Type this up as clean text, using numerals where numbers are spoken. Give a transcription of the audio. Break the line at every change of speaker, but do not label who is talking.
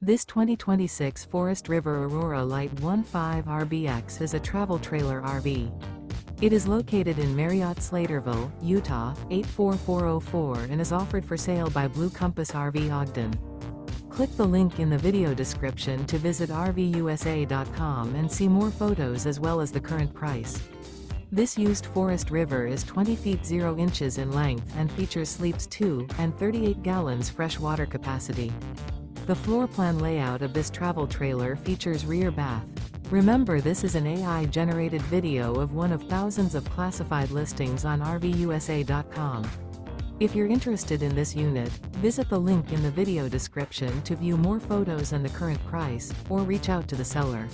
This 2026 Forest River Aurora Light 15 RBX is a travel trailer RV. It is located in Marriott-Slaterville, Utah, 84404 and is offered for sale by Blue Compass RV Ogden. Click the link in the video description to visit RVUSA.com and see more photos as well as the current price. This used Forest River is 20 feet 0 inches in length and features sleeps 2 and 38 gallons fresh water capacity. The floor plan layout of this travel trailer features rear bath. Remember, this is an AI-generated video of one of thousands of classified listings on RVUSA.com. If you're interested in this unit, visit the link in the video description to view more photos and the current price, or reach out to the seller.